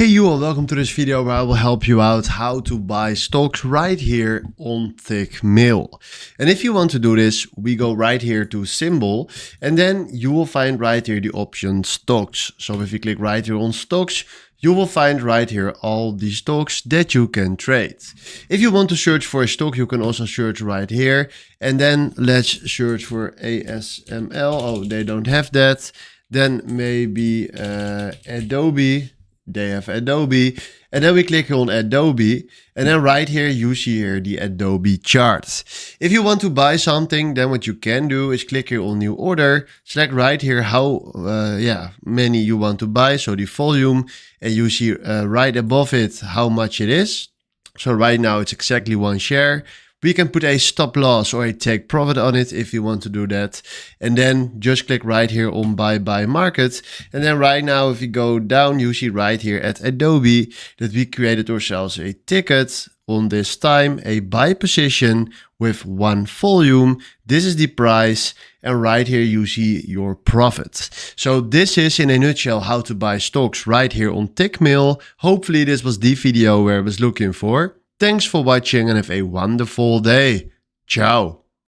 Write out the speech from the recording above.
Hey you all, welcome to this video where I will help you out how to buy stocks right here on TickMill. And if you want to do this, we go right here to symbol and then you will find right here the option stocks. So if you click right here on stocks, you will find right here all the stocks that you can trade. If you want to search for a stock, you can also search right here. And then let's search for ASML. Oh, they don't have that. Then maybe Adobe. They have Adobe, and then we click on Adobe, and then right here you see here the Adobe chart. If you want to buy something, then what you can do is click here on new order, select right here how many you want to buy, so the volume, and you see right above it how much it is. So right now it's exactly 1 share. We can put a stop loss or a take profit on it if you want to do that. And then just click right here on buy market. And then right now, if you go down, you see right here at Adobe that we created ourselves a ticket on this time, a buy position with 1 volume. This is the price. And right here, you see your profit. So this is in a nutshell how to buy stocks right here on TickMill. Hopefully this was the video where I was looking for. Thanks for watching and have a wonderful day. Ciao.